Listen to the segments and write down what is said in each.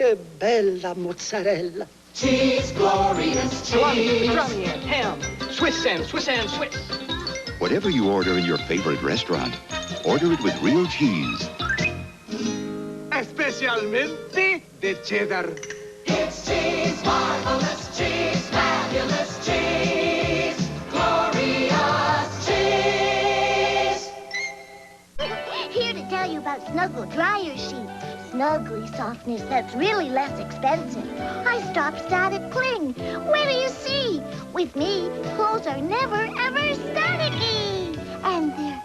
che bella mozzarella. Cheese, glorious cheese. Salami and ham, Swiss and Swiss. Whatever you order in your favorite restaurant, order it with real cheese. Especialmente de cheddar. It's cheese, marvelous cheese, fabulous cheese, glorious cheese. Here to tell you about Snuggle dryer sheets. Snuggly softness that's really less expensive. I stopped static cling. Where do you see? With me, clothes are never, ever staticky. And they're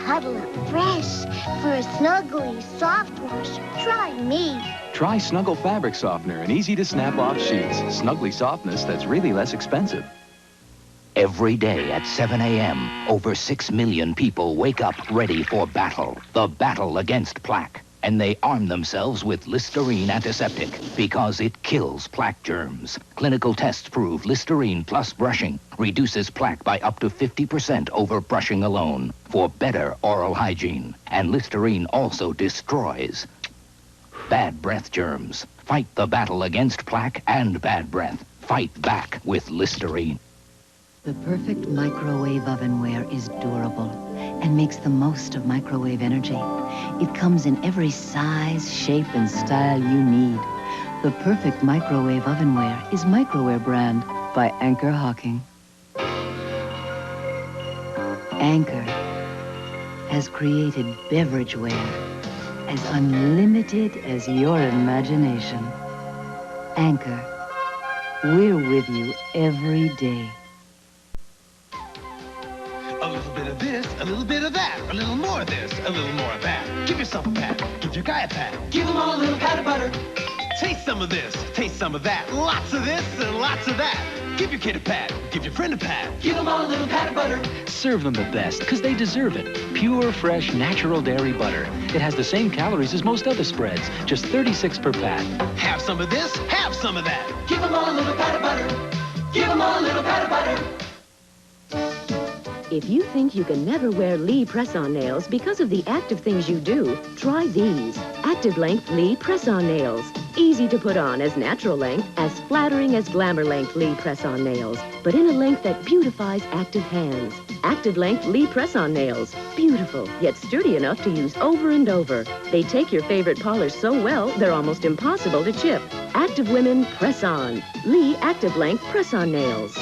cuddle up fresh. For a snuggly soft wash, try me. Try Snuggle Fabric Softener and easy-to-snap-off sheets. Snuggly softness that's really less expensive. Every day at 7 a.m., over 6 million people wake up ready for battle. The battle against plaque. And they arm themselves with Listerine antiseptic because it kills plaque germs. Clinical tests prove Listerine plus brushing reduces plaque by up to 50% over brushing alone for better oral hygiene. And Listerine also destroys bad breath germs. Fight the battle against plaque and bad breath. Fight back with Listerine. The perfect microwave ovenware is durable and makes the most of microwave energy. It comes in every size, shape, and style you need. The perfect microwave ovenware is Microware brand by Anchor Hawking. Anchor has created beverageware as unlimited as your imagination. Anchor, we're with you every day. A little bit of this, a little bit of that, a little more of this, a little more of that. Give yourself a pat, give your guy a pat. Give them all a little pat of butter. Taste some of this, taste some of that. Lots of this and lots of that. Give your kid a pat, give your friend a pat. Give them all a little pat of butter. Serve them the best, because they deserve it. Pure, fresh, natural dairy butter. It has the same calories as most other spreads, just 36 per pat. Have some of this, have some of that. Give them all a little pat of butter. Give them all a little pat of butter. If you think you can never wear Lee press-on nails because of the active things you do, try these. Active length Lee press-on nails. Easy to put on as natural length, as flattering as glamour length Lee press-on nails, but in a length that beautifies active hands. Active length Lee press-on nails. Beautiful, yet sturdy enough to use over and over. They take your favorite polish so well, they're almost impossible to chip. Active women press-on. Lee active length press-on nails.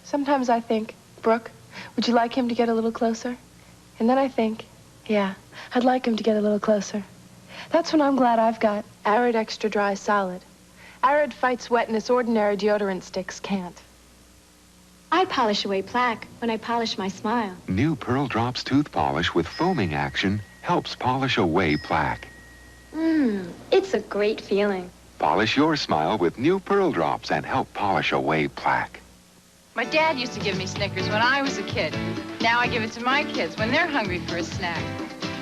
Sometimes I think, Brooke, would you like him to get a little closer? And then I think, yeah, I'd like him to get a little closer. That's when I'm glad I've got Arid Extra Dry Solid. Arid fights wetness ordinary deodorant sticks can't. I polish away plaque when I polish my smile. New Pearl Drops tooth polish with foaming action helps polish away plaque. It's a great feeling. Polish your smile with new Pearl Drops and help polish away plaque. My dad used to give me Snickers when I was a kid. Now I give it to my kids when they're hungry for a snack.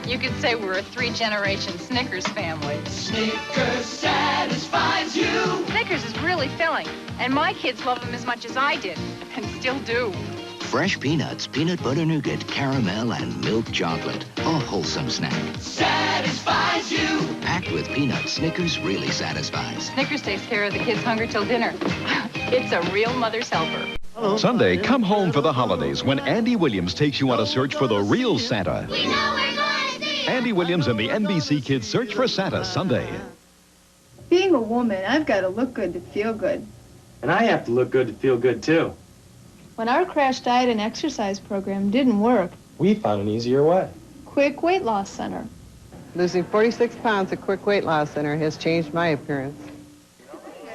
You could say we're a 3-generation Snickers family. Snickers satisfies you. Snickers is really filling, and my kids love them as much as I did, and still do. Fresh peanuts, peanut butter nougat, caramel, and milk chocolate. A wholesome snack. Satisfies you. Packed with peanuts, Snickers really satisfies. Snickers takes care of the kids' hunger till dinner. It's a real mother's helper. Sunday, come home for the holidays when Andy Williams takes you on a search for the real Santa. We know we're going to see Andy Williams and the NBC Kids Search for Santa Sunday. Being a woman, I've got to look good to feel good. And I have to look good to feel good, too. When our crash diet and exercise program didn't work, We found an easier way. Quick Weight Loss Center. Losing 46 pounds at Quick Weight Loss Center has changed my appearance.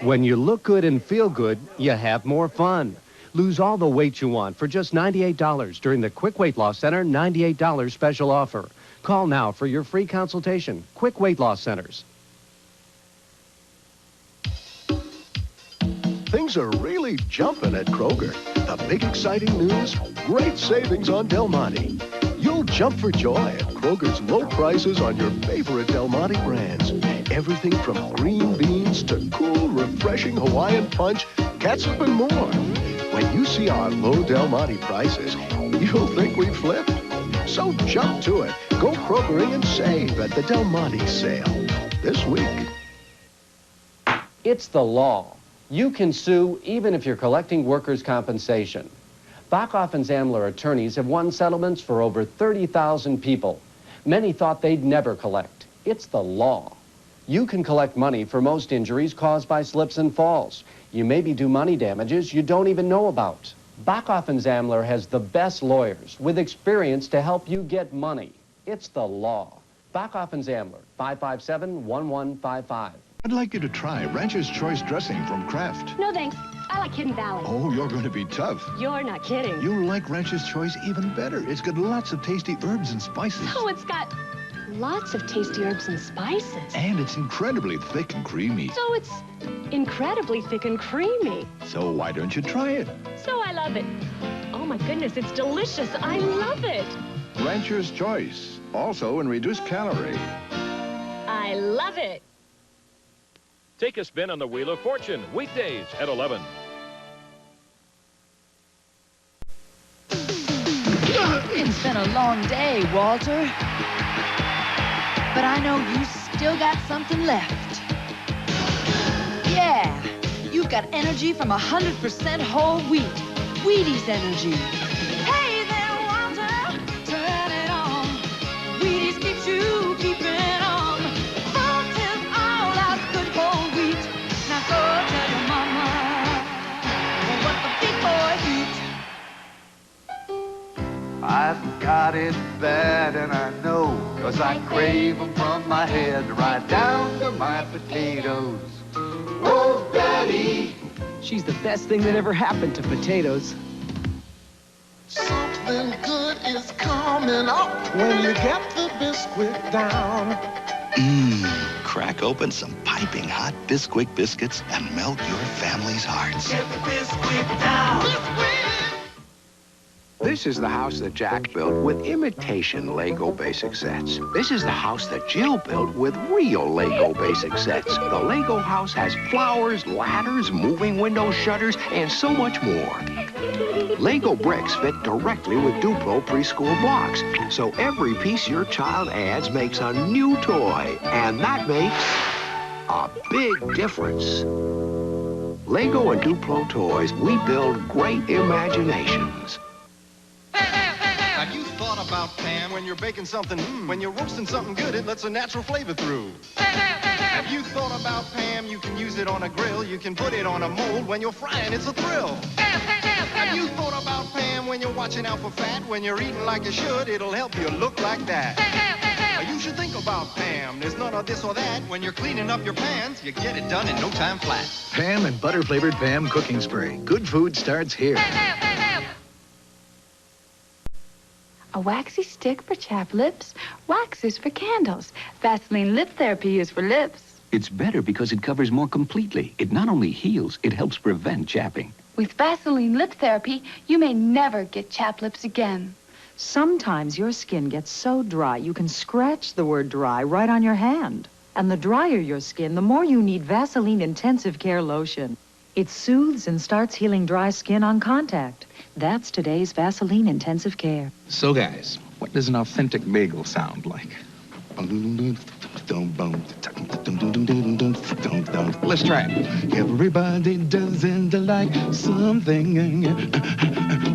When you look good and feel good, you have more fun. Lose all the weight you want for just $98 during the Quick Weight Loss Center $98 special offer. Call now for your free consultation. Quick Weight Loss Centers. Things are really jumping at Kroger. The big exciting news, great savings on Del Monte. You'll jump for joy at Kroger's low prices on your favorite Del Monte brands. Everything from green beans to cool, refreshing Hawaiian punch, catsup, and more. When you see our low Del Monte prices, you'll think we flipped. So jump to it. Go Krogering and save at the Del Monte sale. this week. It's the law. You can sue even if you're collecting workers' compensation. Bachoff Amler attorneys have won settlements for over 30,000 people. Many thought they'd never collect. It's the law. You can collect money for most injuries caused by slips and falls. You maybe do money damages you don't even know about. Bachoff Amler has the best lawyers with experience to help you get money. It's the law. Bachoff Amler, 557-1155. I'd like you to try Rancher's Choice dressing from Kraft. No, thanks. I like Hidden Valley. Oh, you're going to be tough. You're not kidding. You'll like Rancher's Choice even better. It's got lots of tasty herbs and spices. Oh, it's got lots of tasty herbs and spices. And it's incredibly thick and creamy. So it's incredibly thick and creamy. So why don't you try it? So I love it. Oh, my goodness, it's delicious. I love it. Rancher's Choice, also in reduced calorie. I love it. Take a spin on the Wheel of Fortune, weekdays at 11. It's been a long day, Walter. But I know you still got something left. Yeah, you've got energy from 100% whole wheat. Wheaties energy. Hey there, Walter, turn it on. Wheaties keeps you keeping on. Fruit is all that good whole wheat. Now go tell your mama what the big boy eats. I've got it bad and I know, 'cause I crave them from my head right down to my potatoes. Oh, Daddy! She's the best thing that ever happened to potatoes. Something good is coming up when you get the Bisquick down. Crack open some piping hot Bisquick biscuits and melt your family's hearts. Get the Bisquick down. This is the house that Jack built with imitation Lego basic sets. This is the house that Jill built with real Lego basic sets. The Lego house has flowers, ladders, moving window shutters, and so much more. Lego bricks fit directly with Duplo preschool blocks, so every piece your child adds makes a new toy, and that makes a big difference. Lego and Duplo toys, we build great imaginations. Have you thought about, Pam, when you're baking something, when you're roasting something good, it lets a natural flavor through? Have you thought about, Pam, you can use it on a grill, you can put it on a mold, when you're frying, it's a thrill. Have you thought about, Pam, when you're watching out for fat, when you're eating like you should, it'll help you look like that. You should think about Pam, there's none of this or that, when you're cleaning up your pans, you get it done in no time flat. Pam and butter-flavored Pam cooking spray. Good food starts here. A waxy stick for chapped lips, wax is for candles. Vaseline lip therapy is for lips. It's better because it covers more completely. It not only heals, it helps prevent chapping. With Vaseline lip therapy, you may never get chapped lips again. Sometimes your skin gets so dry, you can scratch the word dry right on your hand. And the drier your skin, the more you need Vaseline Intensive Care Lotion. It soothes and starts healing dry skin on contact. That's today's Vaseline Intensive Care. So, guys, what does an authentic bagel sound like? Let's try it. Everybody doesn't like something,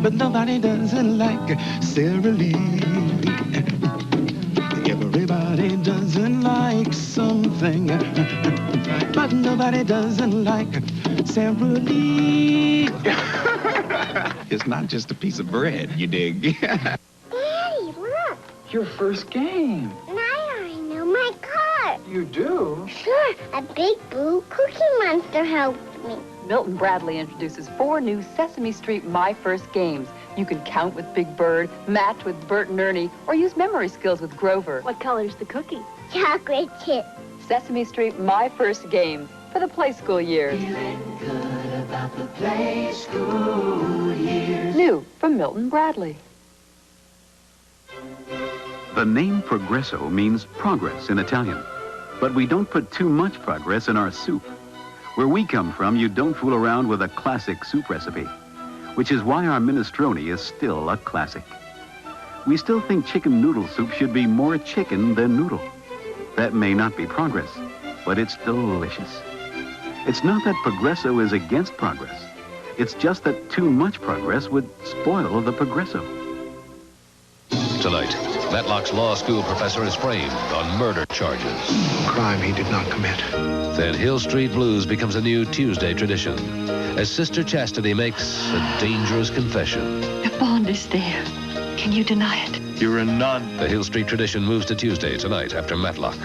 but nobody doesn't like Sara Lee. Everybody doesn't like something, but nobody doesn't like Sara Lee. It's not just a piece of bread, you dig? Daddy, look. Your first game. Now I know my car. You do? Sure, a big blue cookie monster helped me. Milton Bradley introduces 4 new Sesame Street My First games. You can count with Big Bird, match with Bert and Ernie, or use memory skills with Grover. What color's the cookie? Chocolate chip. Sesame Street My First games for the play school years. Feeling good about the play school years. New from Milton Bradley. The name Progresso means progress in Italian. But we don't put too much progress in our soup. Where we come from, you don't fool around with a classic soup recipe, which is why our minestrone is still a classic. We still think chicken noodle soup should be more chicken than noodle. That may not be progress, but it's delicious. It's not that Progresso is against progress. It's just that too much progress would spoil the Progresso. Tonight, Matlock's law school professor is framed on murder charges. Crime he did not commit. Then Hill Street Blues becomes a new Tuesday tradition as Sister Chastity makes a dangerous confession. The bond is there. Can you deny it? You're a nun. The Hill Street tradition moves to Tuesday tonight after Matlock.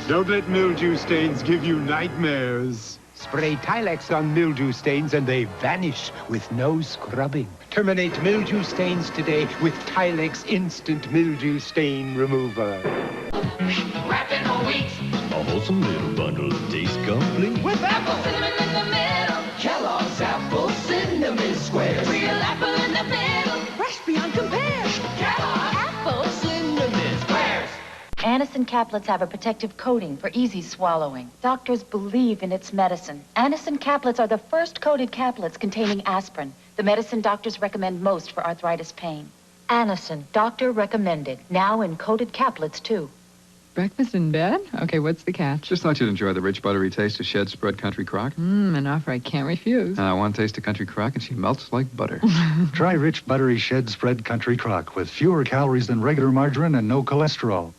Don't let mildew stains give you nightmares. Spray Tilex on mildew stains and they vanish with no scrubbing. Terminate mildew stains today with Tilex Instant Mildew Stain Remover. Wrapping on wheat. A wholesome little bundle that tastes complete. With apple cinnamon in the middle. Kellogg's apple cinnamon squares. Real apple in the middle. Fresh beyond compare. Kellogg's apple cinnamon squares. Anacin caplets have a protective coating for easy swallowing. Doctors believe in its medicine. Anacin caplets are the first coated caplets containing aspirin, the medicine doctors recommend most for arthritis pain. Anacin, doctor recommended, now in coated caplets too. Breakfast in bed? Okay, what's the catch? Just thought you'd enjoy the rich, buttery taste of shed spread country crock. An offer I can't refuse. One taste of country crock and she melts like butter. Try rich, buttery shed spread country crock with fewer calories than regular margarine and no cholesterol.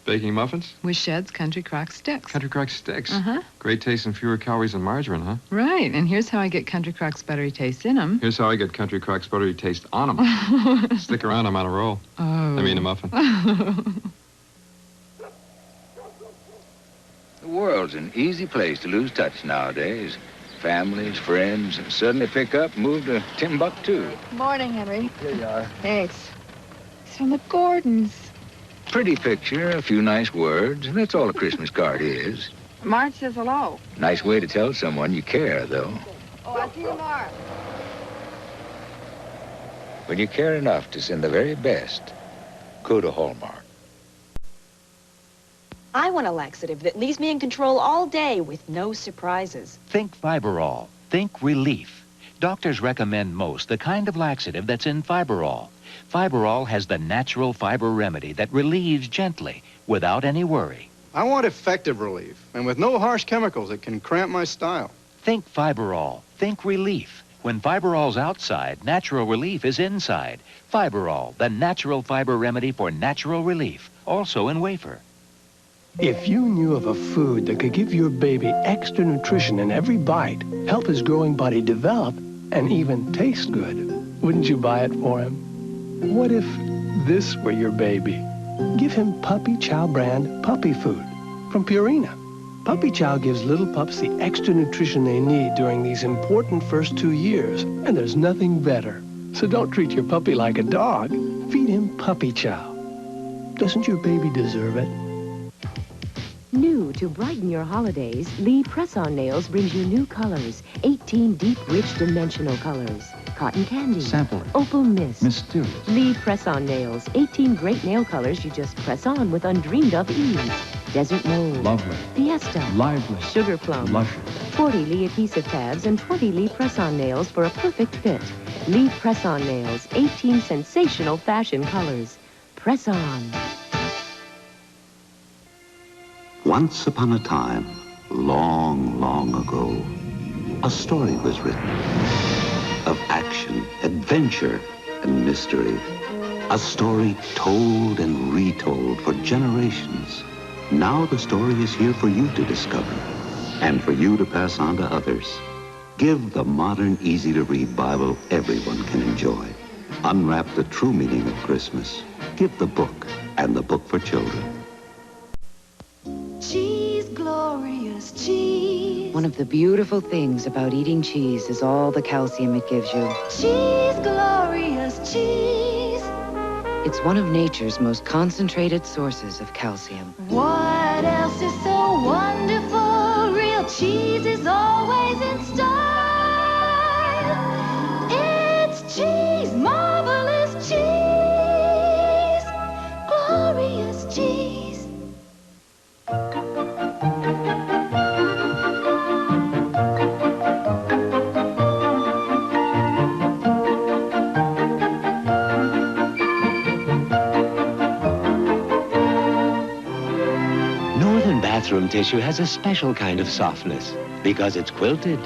Baking muffins? With Shed's Country Crock Sticks. Country Crock Sticks? Uh-huh. Great taste and fewer calories than margarine, huh? Right, and here's how I get Country Crock's buttery taste in them. Here's how I get Country Crock's buttery taste on them. Stick around, I'm on a roll. Oh. I mean a muffin. The world's an easy place to lose touch nowadays. Families, friends, suddenly pick up and move to Timbuktu. Morning, Henry. Here you are. Thanks. It's from the Gordons. Pretty picture, a few nice words, and that's all a Christmas card is. Marge says hello. Nice way to tell someone you care, though. Oh, I'll see you tomorrow. When you care enough to send the very best, go to Hallmark. I want a laxative that leaves me in control all day with no surprises. Think Fiberall. Think relief. Doctors recommend most the kind of laxative that's in Fiberall. Fiberall has the natural fiber remedy that relieves gently, without any worry. I want effective relief, and with no harsh chemicals that can cramp my style. Think Fiberall. Think relief. When Fiberall's outside, natural relief is inside. Fiberall, the natural fiber remedy for natural relief, also in wafer. If you knew of a food that could give your baby extra nutrition in every bite, help his growing body develop, and even taste good, wouldn't you buy it for him? What if this were your baby? Give him Puppy Chow brand puppy food from Purina. Puppy Chow gives little pups the extra nutrition they need during these important first 2 years, and there's nothing better. So don't treat your puppy like a dog. Feed him Puppy Chow. Doesn't your baby deserve it? New to brighten your holidays, Lee Press-On Nails brings you new colors. 18 deep, rich, dimensional colors. Cotton candy. Sample. Opal mist. Mysterious. Lee Press-On Nails. 18 great nail colors you just press on with undreamed-of ease. Desert mold. Lovely. Fiesta. Lively. Sugar plum. Luscious. 40 Lee adhesive tabs and 20 Lee Press-On Nails for a perfect fit. Lee Press-On Nails. 18 sensational fashion colors. Press on. Once upon a time, long, long ago, a story was written of action, adventure, and mystery. A story told and retold for generations. Now the story is here for you to discover and for you to pass on to others. Give the modern, easy-to-read Bible everyone can enjoy. Unwrap the true meaning of Christmas. Give the book and the book for children. Cheese, glorious cheese. One of the beautiful things about eating cheese is all the calcium it gives you. Cheese, glorious cheese. It's one of nature's most concentrated sources of calcium. What else is so wonderful? Real cheese is always in style. It's cheese, marvelous cheese, glorious cheese. Northern bathroom tissue has a special kind of softness because it's quilted.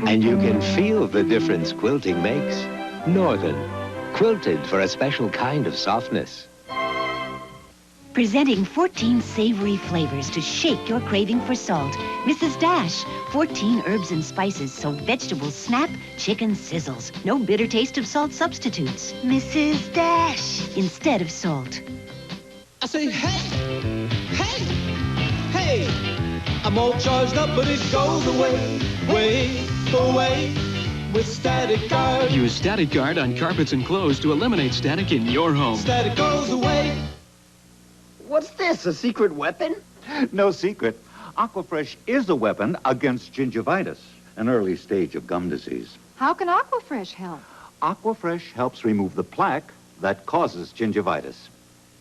And you can feel the difference quilting makes. Northern, quilted for a special kind of softness. Presenting 14 savory flavors to shake your craving for salt. Mrs. Dash, 14 herbs and spices so vegetables snap, chicken sizzles. No bitter taste of salt substitutes. Mrs. Dash, instead of salt. I say, hey, hey, hey. I'm all charged up, but it goes away, away with Static Guard. Use Static Guard on carpets and clothes to eliminate static in your home. Static goes away. What's this, a secret weapon? No secret. Aquafresh is a weapon against gingivitis, an early stage of gum disease. How can Aquafresh help? Aquafresh helps remove the plaque that causes gingivitis.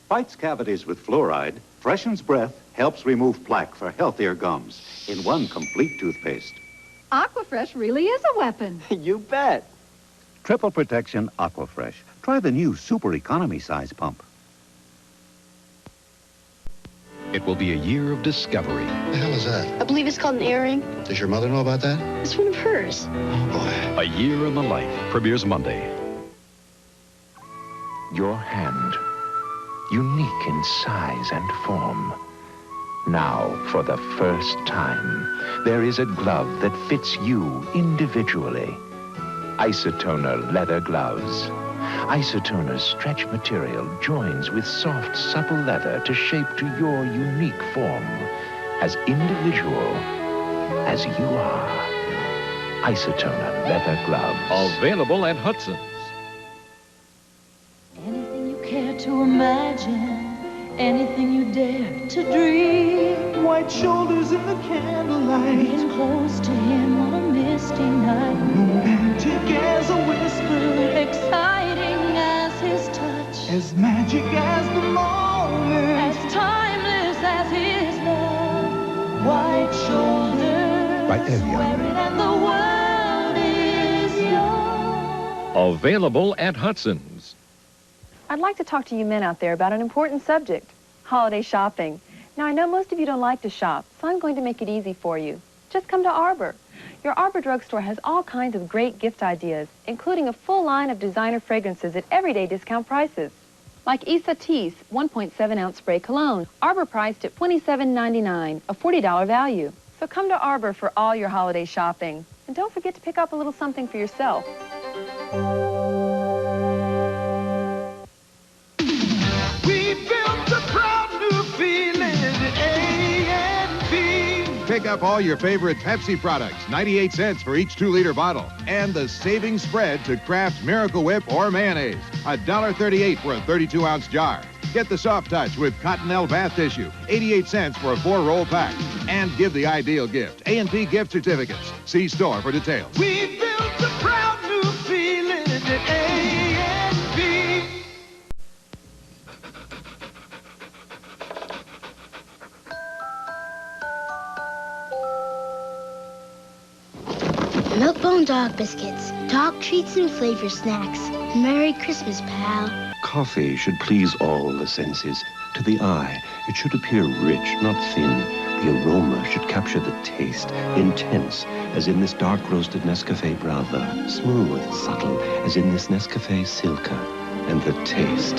Fights cavities with fluoride, freshens breath, helps remove plaque for healthier gums in one complete toothpaste. Aquafresh really is a weapon. You bet. Triple Protection Aquafresh. Try the new super economy size pump. It will be a year of discovery. What the hell is that? I believe it's called an earring. Does your mother know about that? It's one of hers. Oh, boy. A Year in the Life premieres Monday. Your hand, unique in size and form. Now, for the first time, there is a glove that fits you individually. Isotoner leather gloves. Isotoner's stretch material joins with soft, supple leather to shape to your unique form, as individual as you are. Isotoner leather gloves. Available at Hudson's. Anything you care to imagine, anything you dare to dream. White shoulders in the candlelight, being close to him on a misty night. Romantic as a whisper, exciting as his touch, as magic as the moment, as timeless as his love. White shoulders, By Evian. and the world is yours. Available at Hudson's. I'd like to talk to you men out there about an important subject, holiday shopping. Now, I know most of you don't like to shop, so I'm going to make it easy for you. Just come to Arbor. Your Arbor Drugstore has all kinds of great gift ideas, including a full line of designer fragrances at everyday discount prices. Like Issa Tease 1.7-ounce spray cologne, Arbor priced at $27.99, a $40 value. So come to Arbor for all your holiday shopping. And don't forget to pick up a little something for yourself. We built a proud new feeling at A&B. Pick up all your favorite Pepsi products, 98 cents for each 2-liter bottle. And the savings spread to Kraft Miracle Whip or mayonnaise, $1.38 for a 32-ounce jar. Get the soft touch with Cottonelle bath tissue, 88 cents for a 4-roll pack. And give the ideal gift, A&P gift certificates. See store for details. We built a proud new feeling at A&B. Milk-bone dog biscuits, dog treats and flavor snacks. Merry Christmas, pal. Coffee should please all the senses. To the eye, it should appear rich, not thin. The aroma should capture the taste, intense, as in this dark roasted Nescafe Brava. Smooth, subtle, as in this Nescafe Silka. And the taste,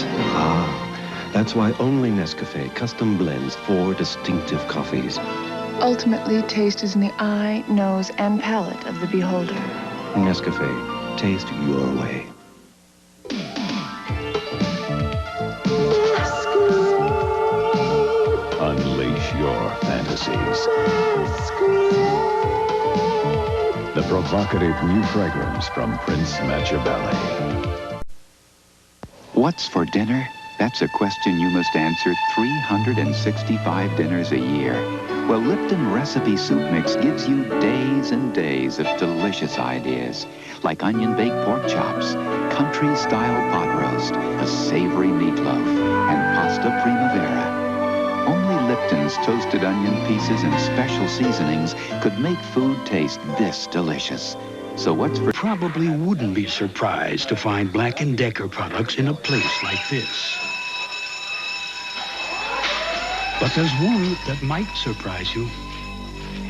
that's why only Nescafe custom blends 4 distinctive coffees. Ultimately, taste is in the eye, nose, and palate of the beholder. Nescafe, taste your way. Unleash your fantasies. The provocative new fragrance from Prince Machiavelli. What's for dinner? That's a question you must answer 365 dinners a year. Well, Lipton Recipe Soup Mix gives you days and days of delicious ideas, like onion-baked pork chops, country-style pot roast, a savory meatloaf, and pasta primavera. Only Lipton's toasted onion pieces and special seasonings could make food taste this delicious. So what's for... Probably wouldn't be surprised to find Black & Decker products in a place like this. But there's one that might surprise you.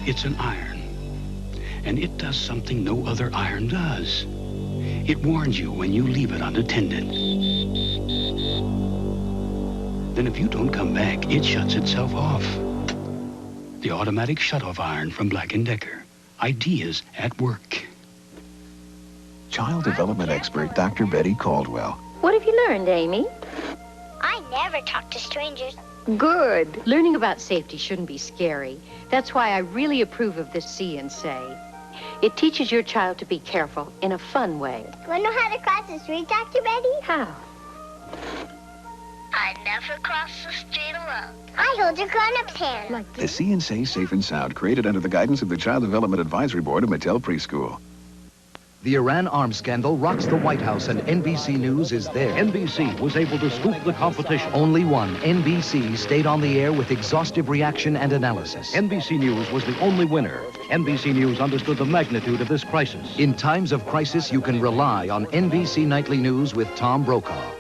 It's an iron. And it does something no other iron does. It warns you when you leave it unattended. Then if you don't come back, it shuts itself off. The automatic shut-off iron from Black & Decker. Ideas at work. Child development expert Dr. Betty Caldwell. What have you learned, Amy? I never talk to strangers. Good. Learning about safety shouldn't be scary. That's why I really approve of this See and Say. It teaches your child to be careful in a fun way. Do I know how to cross the street, Dr. Betty? How? I never cross the street alone. I hold your grown-up's hand. Like The See and Say Safe and Sound, created under the guidance of the Child Development Advisory Board of Mattel Preschool. The Iran arms scandal rocks the White House, and NBC News is there. NBC was able to scoop the competition. Only one, NBC, stayed on the air with exhaustive reaction and analysis. NBC News was the only winner. NBC News understood the magnitude of this crisis. In times of crisis, you can rely on NBC Nightly News with Tom Brokaw.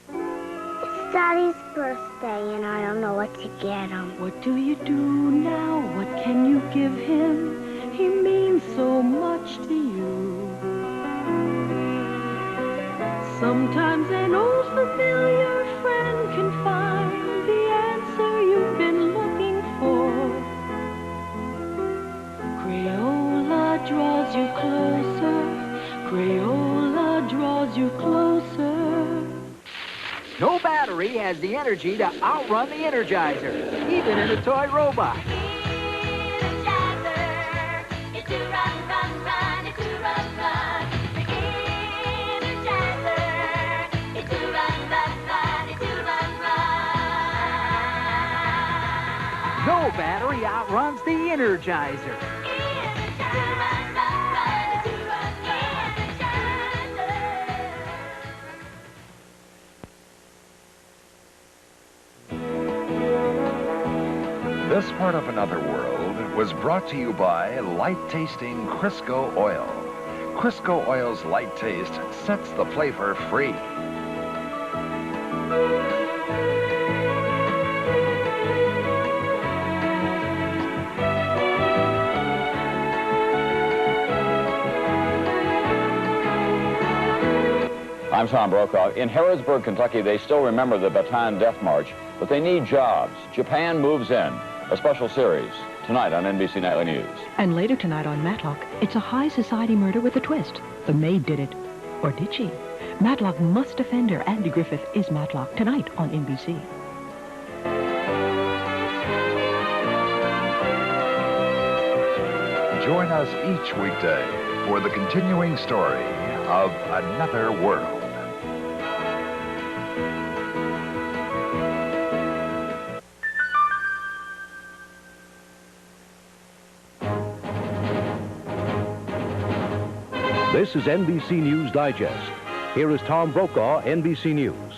It's Daddy's birthday, and I don't know what to get him. What do you do now? What can you give him? He means so much to you. Sometimes an old familiar friend can find the answer you've been looking for. Crayola draws you closer. Crayola draws you closer. No battery has the energy to outrun the Energizer, even in a toy robot. No battery outruns the Energizer. This part of Another World was brought to you by light-tasting Crisco oil. Crisco oil's light taste sets the flavor free. I'm Tom Brokaw. In Harrodsburg, Kentucky, they still remember the Bataan Death March, but they need jobs. Japan moves in. A special series tonight on NBC Nightly News. And later tonight on Matlock, it's a high society murder with a twist. The maid did it. Or did she? Matlock must defend her. Andy Griffith is Matlock tonight on NBC. Join us each weekday for the continuing story of Another World. This is NBC News Digest. Here is Tom Brokaw, NBC News.